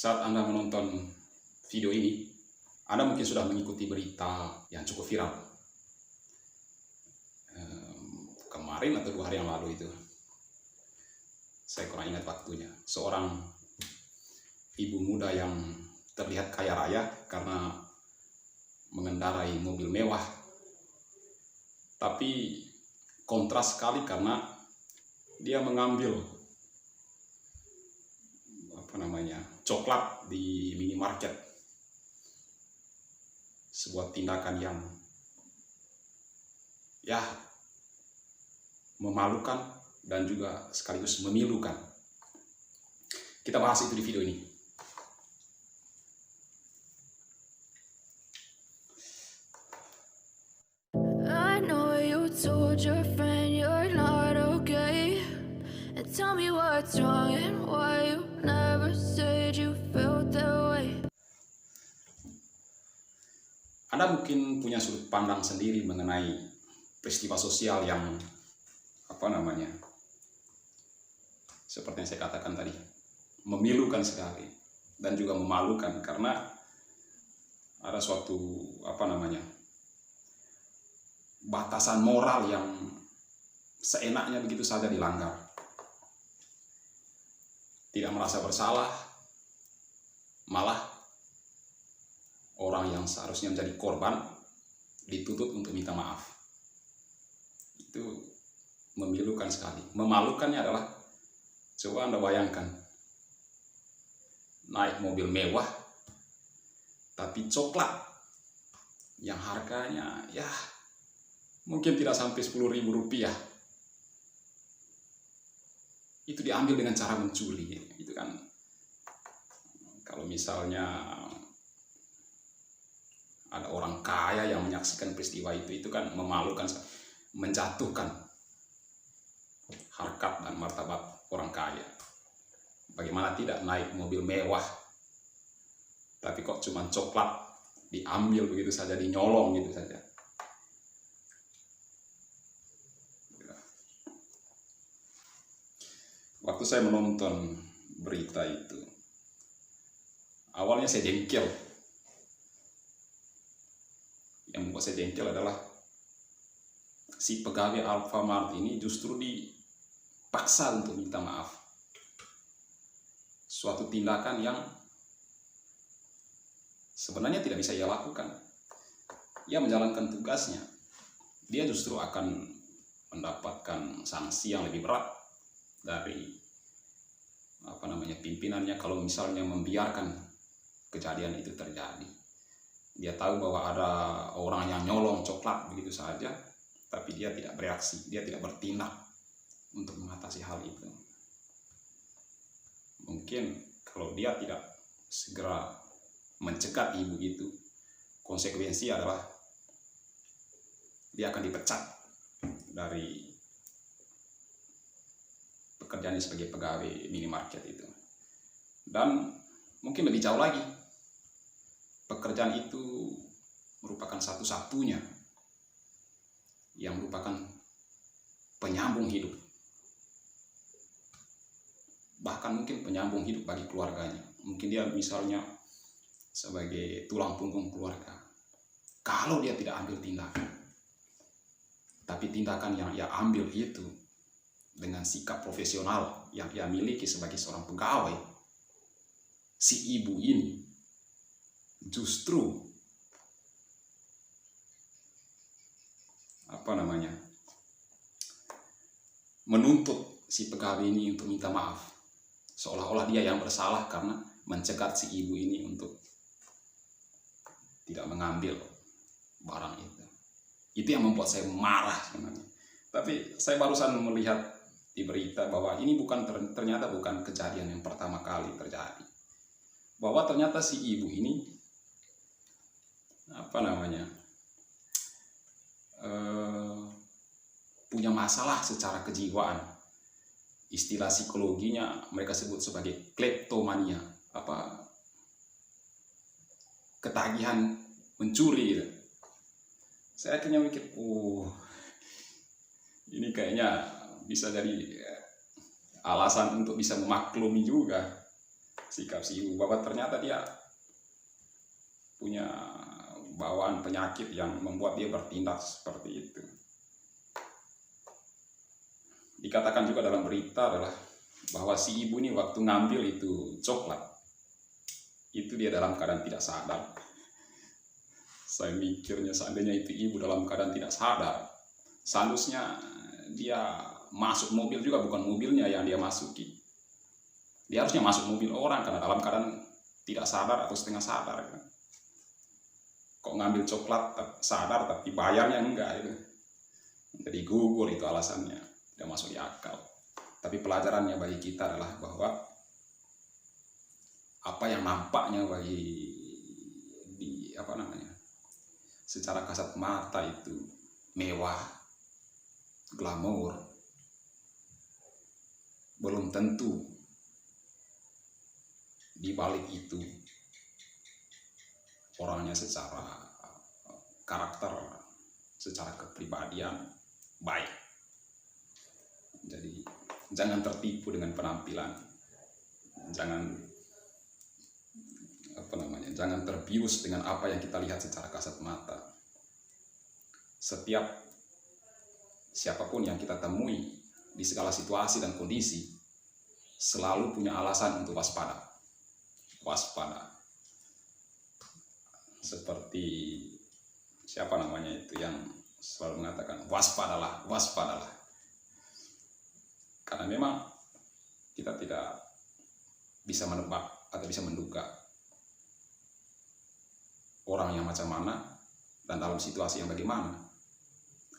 Saat Anda menonton video ini, Anda mungkin sudah mengikuti berita yang cukup viral. Kemarin atau 2 hari yang lalu itu, saya kurang ingat waktunya. Seorang ibu muda yang terlihat kaya raya karena mengendarai mobil mewah. Tapi kontras sekali karena dia mengambil coklat di minimarket. Sebuah tindakan yang memalukan dan juga sekaligus memilukan. Kita bahas itu di video ini. I know you told your friend you're not okay, and tell me what's wrong and why you never said you felt that way. Anda mungkin punya sudut pandang sendiri mengenai peristiwa sosial yang seperti yang saya katakan tadi, memilukan sekali dan juga memalukan karena ada suatu batasan moral yang seenaknya begitu saja dilanggar. Tidak merasa bersalah, malah orang yang seharusnya menjadi korban dituntut untuk minta maaf. Itu memilukan sekali. Memalukannya adalah, coba Anda bayangkan, naik mobil mewah tapi coklat yang harganya mungkin tidak sampai Rp10.000, itu diambil dengan cara mencuri. Itu kan, kalau misalnya ada orang kaya yang menyaksikan peristiwa itu kan memalukan, menjatuhkan harkat dan martabat orang kaya. Bagaimana tidak naik mobil mewah tapi kok cuma coklat diambil begitu saja, dinyolong gitu saja. Waktu saya menonton berita itu, awalnya saya jengkel. Yang membuat saya jengkel adalah si pegawai Alfamart ini justru dipaksa untuk minta maaf. Suatu tindakan yang sebenarnya tidak bisa ia lakukan. Ia menjalankan tugasnya. Dia justru akan mendapatkan sanksi yang lebih berat dari pimpinannya kalau misalnya membiarkan kejadian itu terjadi. Dia tahu bahwa ada orang yang nyolong coklat begitu saja, tapi dia tidak bereaksi, dia tidak bertindak untuk mengatasi hal itu. Mungkin kalau dia tidak segera mencegat ibu itu, konsekuensi adalah dia akan dipecat dari pekerjaannya sebagai pegawai minimarket itu. Dan mungkin lebih jauh lagi, pekerjaan itu merupakan satu-satunya yang merupakan penyambung hidup, bahkan mungkin penyambung hidup bagi keluarganya. Mungkin dia misalnya sebagai tulang punggung keluarga. Kalau dia tidak ambil tindakan, tapi tindakan yang ia ambil itu dengan sikap profesional yang ia miliki sebagai seorang pegawai, si ibu ini justru menuntut si pegawai ini untuk minta maaf, seolah-olah dia yang bersalah karena mencegat si ibu ini untuk tidak mengambil barang itu. Itu yang membuat saya marah sebenarnya. Tapi saya barusan melihat di berita bahwa ini ternyata bukan kejadian yang pertama kali terjadi. Bahwa ternyata si ibu ini punya masalah secara kejiwaan. Istilah psikologinya mereka sebut sebagai kleptomania, ketagihan mencuri gitu. Saya akhirnya mikir, ini kayaknya bisa jadi alasan untuk bisa memaklumi juga sikap si ibu, bahwa ternyata dia punya bawaan penyakit yang membuat dia bertindak seperti itu. Dikatakan juga dalam berita adalah bahwa si ibu ini waktu ngambil itu coklat, itu dia dalam keadaan tidak sadar. Saya mikirnya seandainya itu ibu dalam keadaan tidak sadar, seharusnya dia masuk mobil juga bukan mobilnya yang dia masuki. Dia harusnya masuk mobil orang karena dalam keadaan tidak sadar atau setengah sadar. Kok ngambil coklat sadar tapi bayarnya enggak itu. Jadi gugur itu alasannya, tidak masuk di akal. Tapi pelajarannya bagi kita adalah bahwa apa yang nampaknya secara kasat mata itu mewah, glamor, belum tentu di balik itu orangnya secara karakter, secara kepribadian baik. Jadi jangan tertipu dengan penampilan, jangan terbius dengan apa yang kita lihat secara kasat mata. Siapapun yang kita temui di segala situasi dan kondisi selalu punya alasan untuk waspada. Seperti siapa namanya itu yang selalu mengatakan waspadalah. Karena memang kita tidak bisa menebak atau bisa menduga orang yang macam mana dan dalam situasi yang bagaimana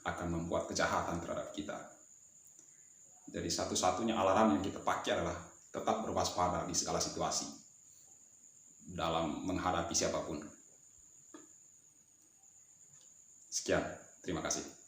akan membuat kejahatan terhadap kita. Jadi satu-satunya alarm yang kita pakai adalah tetap berwaspada di segala situasi dalam menghadapi siapapun. Sekian, terima kasih.